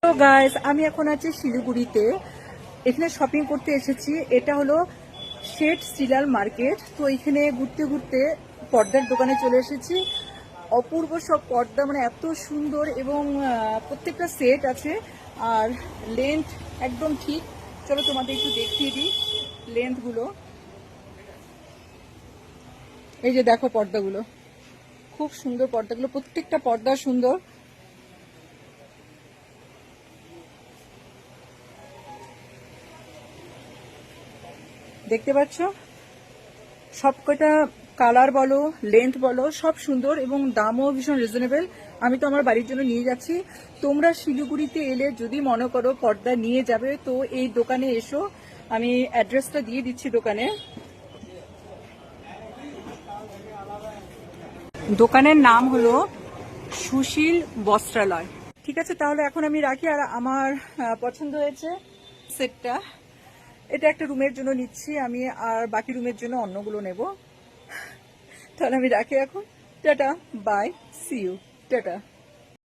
তো গাইস, আমি এখন আছি শিলিগুড়িতে। এখানে শপিং করতে এসেছি। এটা হলো শেঠ সিলাল মার্কেট। তো এখানে ঘুরতে ঘুরতে পর্দার দোকানে চলে এসেছি। অপূর্ব সব পর্দা, মানে এত সুন্দর, এবং প্রত্যেকটা সেট আছে। আর লেন্থ একদম ঠিক। চলো তোমাদের একটু দেখিয়ে দিই লেন্থগুলো। এই যে দেখো পর্দাগুলো, খুব সুন্দর পর্দাগুলো, প্রত্যেকটা পর্দা সুন্দর। দেখতে পাচ্ছ, সবকটা কালার বলো, লেন্থ বলো, সব সুন্দর, এবং দামও ভীষণ রিজনেবল। আমি তো আমার বাড়ির জন্য নিয়ে যাচ্ছি। তোমরা শিলিগুড়িতে এলে যদি মনে করো পর্দা নিয়ে যাবে, তো এই দোকানে এসো। আমি অ্যাড্রেসটা দিয়ে দিচ্ছি দোকানে। দোকানের নাম হলো সুশীল বস্ত্রালয়। ঠিক আছে, তাহলে এখন আমি রাখি। আর আমার পছন্দ হয়েছে সেটটা। এটা একটা রুমের জন্য নিচ্ছি আমি, আর বাকি রুমের জন্য অন্যগুলো নেব। তাহলে আমি রাখি এখন। Tata, bye, see you, tata.